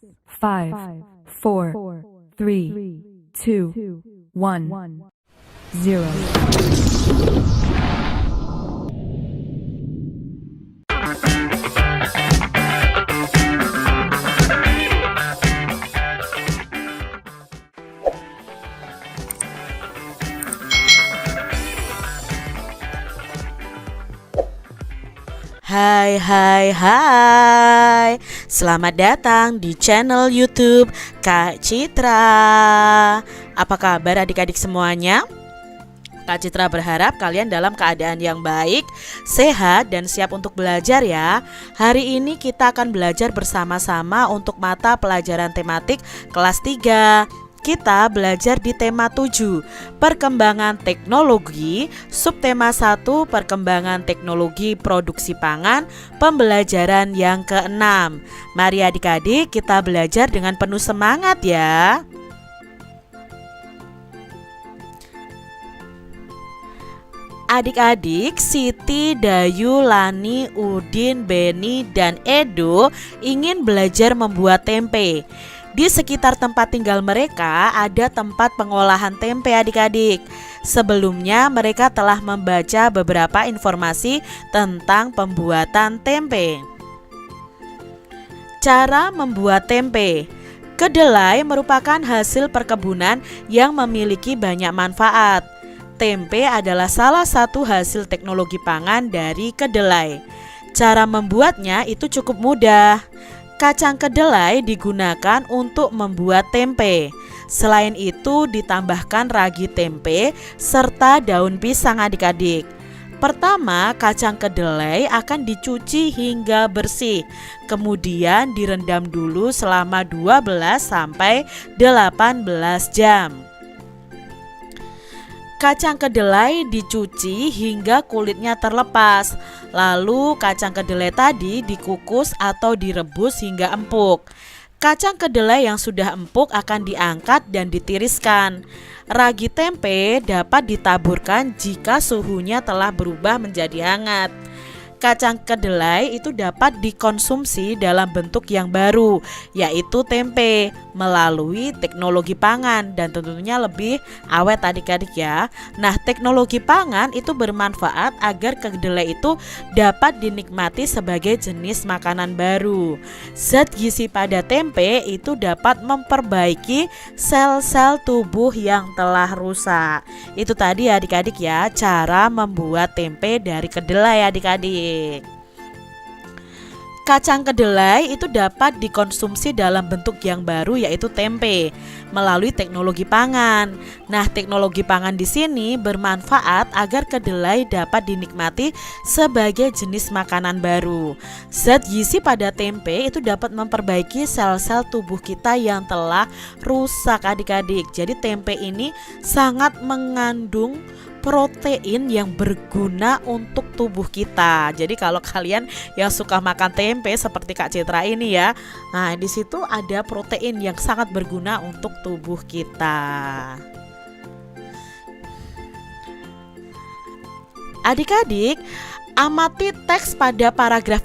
5, 4, 3, 2, 1, 0. Hai, selamat datang di channel YouTube Kak Citra. Apa kabar adik-adik semuanya? Kak Citra berharap kalian dalam keadaan yang baik, sehat, dan siap untuk belajar ya. Hari ini kita akan belajar bersama-sama untuk mata pelajaran tematik kelas 3. Kita belajar di tema 7, perkembangan teknologi, subtema 1, perkembangan teknologi produksi pangan, pembelajaran yang ke-6. Mari adik-adik kita belajar dengan penuh semangat ya. Adik-adik, Siti, Dayu, Lani, Udin, Beni, dan Edo ingin belajar membuat tempe. Di sekitar tempat tinggal mereka ada tempat pengolahan tempe adik-adik. Sebelumnya mereka telah membaca beberapa informasi tentang pembuatan tempe. Cara membuat tempe. Kedelai merupakan hasil perkebunan yang memiliki banyak manfaat. Tempe adalah salah satu hasil teknologi pangan dari kedelai. Cara membuatnya itu cukup mudah. Kacang kedelai digunakan untuk membuat tempe. Selain itu ditambahkan ragi tempe serta daun pisang adik-adik. Pertama, kacang kedelai akan dicuci hingga bersih. Kemudian direndam dulu selama 12 sampai 18 jam. Kacang kedelai dicuci hingga kulitnya terlepas. Lalu kacang kedelai tadi dikukus atau direbus hingga empuk. Kacang kedelai yang sudah empuk akan diangkat dan ditiriskan. Ragi tempe dapat ditaburkan jika suhunya telah berubah menjadi hangat. Kacang kedelai itu dapat dikonsumsi dalam bentuk yang baru, yaitu tempe, melalui teknologi pangan dan tentunya lebih awet adik-adik ya. Nah, teknologi pangan itu bermanfaat agar kedelai itu dapat dinikmati sebagai jenis makanan baru. Zat gizi pada tempe itu dapat memperbaiki sel-sel tubuh yang telah rusak. Itu tadi adik-adik ya, cara membuat tempe dari kedelai adik-adik. Kacang kedelai itu dapat dikonsumsi dalam bentuk yang baru yaitu tempe melalui teknologi pangan. Nah, teknologi pangan di sini bermanfaat agar kedelai dapat dinikmati sebagai jenis makanan baru. Zat gizi pada tempe itu dapat memperbaiki sel-sel tubuh kita yang telah rusak adik-adik. Jadi tempe ini sangat mengandung protein yang berguna untuk tubuh kita. Jadi kalau kalian yang suka makan tempe seperti Kak Citra ini ya, nah di situ ada protein yang sangat berguna untuk tubuh kita. Adik-adik, amati teks pada paragraf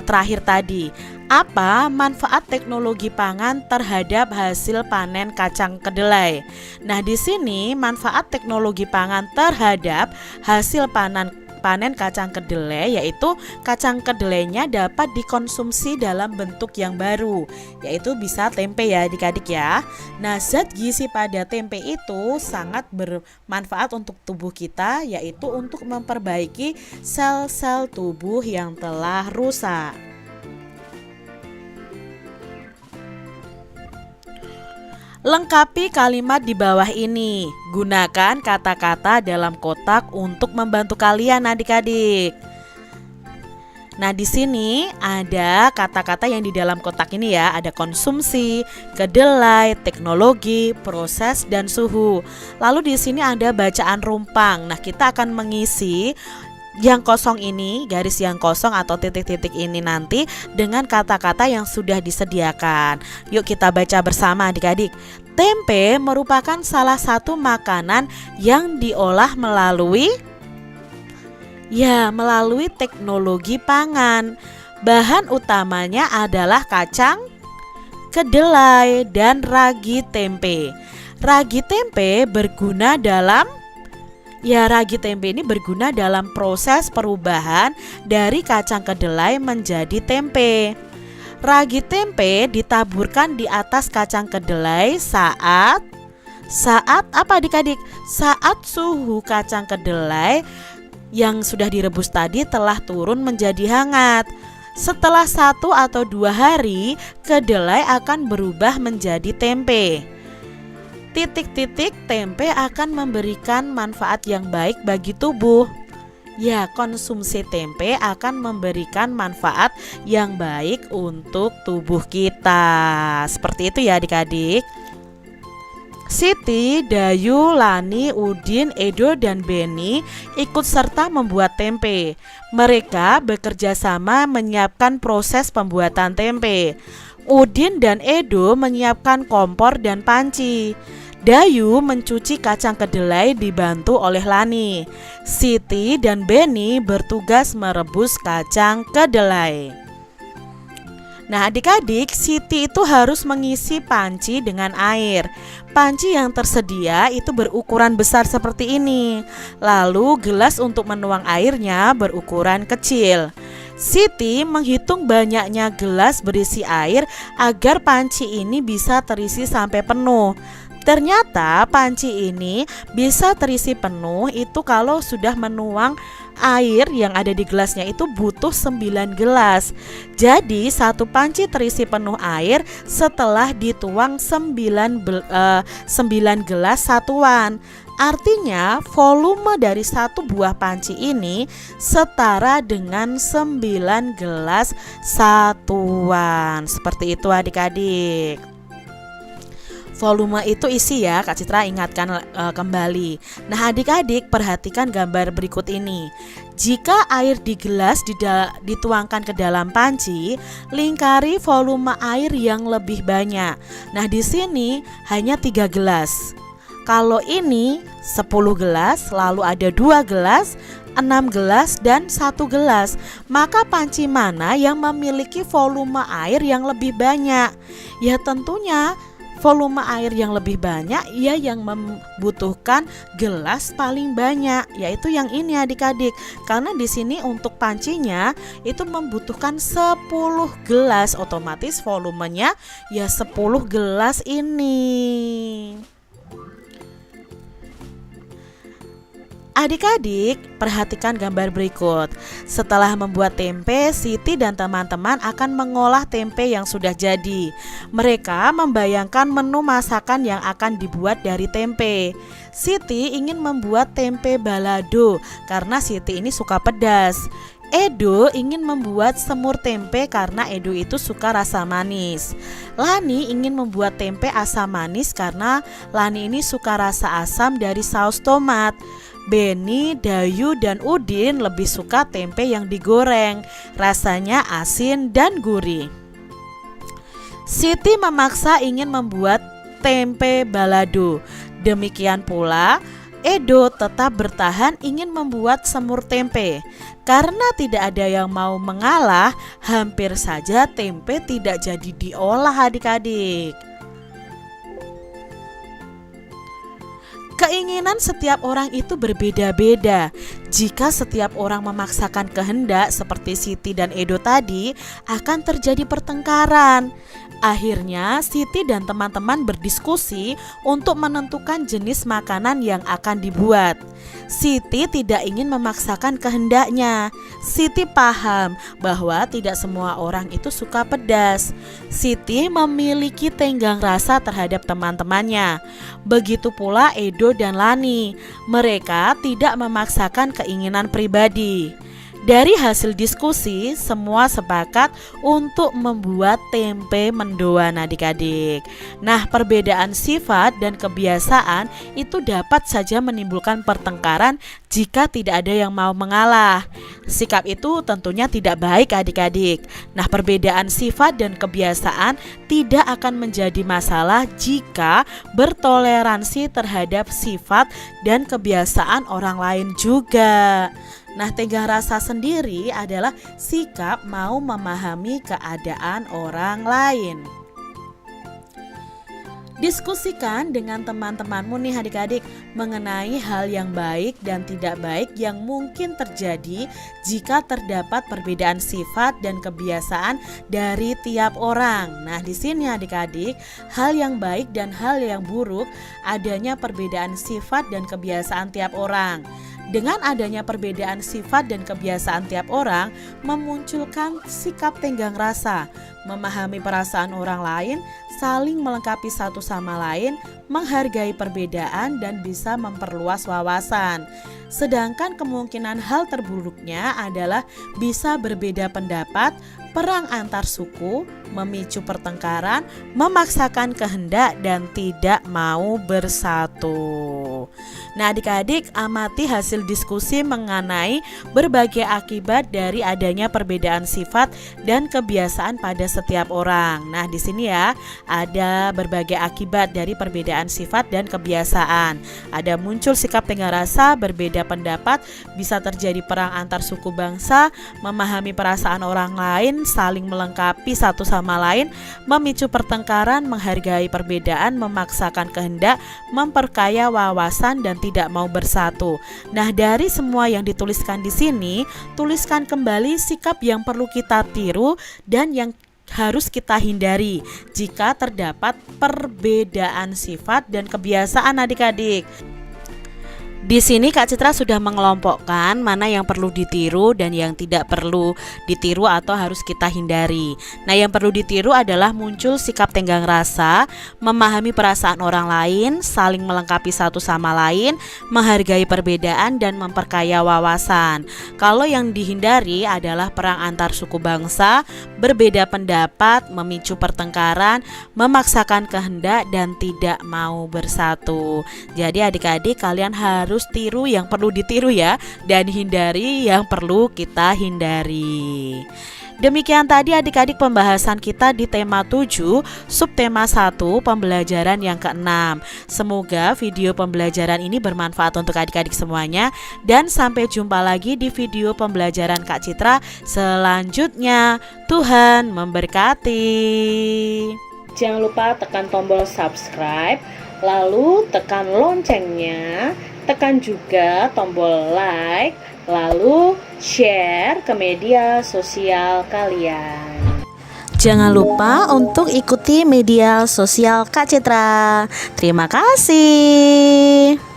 terakhir tadi. Apa manfaat teknologi pangan terhadap hasil panen kacang kedelai? Nah, di sini manfaat teknologi pangan terhadap hasil panen kacang kedelai yaitu kacang kedelainya dapat dikonsumsi dalam bentuk yang baru, yaitu bisa tempe ya adik-adik ya. Nah, zat gizi pada tempe itu sangat bermanfaat untuk tubuh kita, yaitu untuk memperbaiki sel-sel tubuh yang telah rusak. Lengkapi kalimat di bawah ini. Gunakan kata-kata dalam kotak untuk membantu kalian adik-adik. Nah, di sini ada kata-kata yang di dalam kotak ini ya. Ada konsumsi, kedelai, teknologi, proses, dan suhu. Lalu di sini ada bacaan rumpang. Nah, kita akan mengisi yang kosong ini, garis yang kosong atau titik-titik ini nanti dengan kata-kata yang sudah disediakan. Yuk kita baca bersama adik-adik. Tempe merupakan salah satu makanan yang diolah melalui teknologi pangan. Bahan utamanya adalah kacang kedelai, dan ragi tempe. Ragi tempe berguna dalam ragi tempe ini berguna dalam proses perubahan dari kacang kedelai menjadi tempe. Ragi tempe ditaburkan di atas kacang kedelai saat apa adik-adik? Saat suhu kacang kedelai yang sudah direbus tadi telah turun menjadi hangat. Setelah 1 atau 2 hari, kedelai akan berubah menjadi tempe. Titik-titik tempe akan memberikan manfaat yang baik bagi tubuh. Ya, konsumsi tempe akan memberikan manfaat yang baik untuk tubuh kita. Seperti itu ya adik-adik. Siti, Dayu, Lani, Udin, Edo, dan Beni ikut serta membuat tempe. Mereka bekerja sama menyiapkan proses pembuatan tempe. Udin dan Edo menyiapkan kompor dan panci. Dayu mencuci kacang kedelai dibantu oleh Lani. Siti dan Beni bertugas merebus kacang kedelai. Nah adik-adik, Siti itu harus mengisi panci dengan air. Panci yang tersedia itu berukuran besar seperti ini. Lalu gelas untuk menuang airnya berukuran kecil. Siti menghitung banyaknya gelas berisi air agar panci ini bisa terisi sampai penuh. Ternyata panci ini bisa terisi penuh itu kalau sudah menuang air yang ada di gelasnya itu butuh 9 gelas. Jadi satu panci terisi penuh air setelah dituang 9 gelas satuan. Artinya volume dari satu buah panci ini setara dengan 9 gelas satuan. Seperti itu adik-adik. Volume itu isi ya, Kak Citra ingatkan kembali. Nah adik-adik perhatikan gambar berikut ini. Jika air di gelas dituangkan ke dalam panci, lingkari volume air yang lebih banyak. Nah di sini hanya 3 gelas. Kalau ini 10 gelas, lalu ada 2 gelas, 6 gelas, dan 1 gelas. Maka panci mana yang memiliki volume air yang lebih banyak? Ya tentunya volume air yang lebih banyak ya yang membutuhkan gelas paling banyak, yaitu yang ini adik-adik. Karena di sini untuk pancinya itu membutuhkan 10 gelas, otomatis volumenya ya 10 gelas ini. Adik-adik, perhatikan gambar berikut. Setelah membuat tempe, Siti dan teman-teman akan mengolah tempe yang sudah jadi. Mereka membayangkan menu masakan yang akan dibuat dari tempe. Siti ingin membuat tempe balado karena Siti ini suka pedas. Edo ingin membuat semur tempe karena Edo itu suka rasa manis. Lani ingin membuat tempe asam manis karena Lani ini suka rasa asam dari saus tomat. Beni, Dayu, dan Udin lebih suka tempe yang digoreng, rasanya asin dan gurih. Siti memaksa ingin membuat tempe balado. Demikian pula, Edo tetap bertahan ingin membuat semur tempe. Karena tidak ada yang mau mengalah, hampir saja tempe tidak jadi diolah adik-adik. Keinginan setiap orang itu berbeda-beda. Jika setiap orang memaksakan kehendak seperti Siti dan Edo tadi, akan terjadi pertengkaran. Akhirnya Siti dan teman-teman berdiskusi untuk menentukan jenis makanan yang akan dibuat. Siti tidak ingin memaksakan kehendaknya. Siti paham bahwa tidak semua orang itu suka pedas. Siti memiliki tenggang rasa terhadap teman-temannya. Begitu pula Edo dan Lani. Mereka tidak memaksakan keinginan pribadi. Dari hasil diskusi, semua sepakat untuk membuat tempe mendoan adik-adik. Nah, perbedaan sifat dan kebiasaan itu dapat saja menimbulkan pertengkaran jika tidak ada yang mau mengalah. Sikap itu tentunya tidak baik adik-adik. Nah, perbedaan sifat dan kebiasaan tidak akan menjadi masalah jika bertoleransi terhadap sifat dan kebiasaan orang lain juga. Nah, tenggang rasa sendiri adalah sikap mau memahami keadaan orang lain. Diskusikan dengan teman-temanmu nih adik-adik mengenai hal yang baik dan tidak baik yang mungkin terjadi jika terdapat perbedaan sifat dan kebiasaan dari tiap orang. Nah, di sini adik-adik, hal yang baik dan hal yang buruk adanya perbedaan sifat dan kebiasaan tiap orang. Dengan adanya perbedaan sifat dan kebiasaan tiap orang, memunculkan sikap tenggang rasa, memahami perasaan orang lain, saling melengkapi satu sama lain, menghargai perbedaan, dan bisa memperluas wawasan. Sedangkan kemungkinan hal terburuknya adalah bisa berbeda pendapat, perang antar suku, memicu pertengkaran, memaksakan kehendak, dan tidak mau bersatu. Nah, adik-adik, amati hasil diskusi mengenai berbagai akibat dari adanya perbedaan sifat dan kebiasaan pada setiap orang. Nah, di sini ya ada berbagai akibat dari perbedaan sifat dan kebiasaan. Ada muncul sikap tenggang rasa, berbeda pendapat, bisa terjadi perang antar suku bangsa, memahami perasaan orang lain, saling melengkapi satu sama lain, memicu pertengkaran, menghargai perbedaan, memaksakan kehendak, memperkaya wawasan, dan tidak mau bersatu. Nah, dari semua yang dituliskan di sini, tuliskan kembali sikap yang perlu kita tiru dan yang harus kita hindari jika terdapat perbedaan sifat dan kebiasaan adik-adik. Di sini Kak Citra sudah mengelompokkan mana yang perlu ditiru dan yang tidak perlu ditiru atau harus kita hindari. Nah, yang perlu ditiru adalah muncul sikap tenggang rasa, memahami perasaan orang lain, saling melengkapi satu sama lain, menghargai perbedaan, dan memperkaya wawasan. Kalau yang dihindari adalah perang antar suku bangsa, berbeda pendapat, memicu pertengkaran, memaksakan kehendak, dan tidak mau bersatu. Jadi adik-adik, kalian harus tiru yang perlu ditiru ya, dan hindari yang perlu kita hindari. Demikian tadi adik-adik pembahasan kita di tema 7, subtema 1, pembelajaran yang ke-6. Semoga video pembelajaran ini bermanfaat untuk adik-adik semuanya, dan sampai jumpa lagi di video pembelajaran Kak Citra selanjutnya. Tuhan memberkati. Jangan lupa tekan tombol subscribe, lalu tekan loncengnya, tekan juga tombol like, lalu share ke media sosial kalian. Jangan lupa untuk ikuti media sosial Kak Citra. Terima kasih.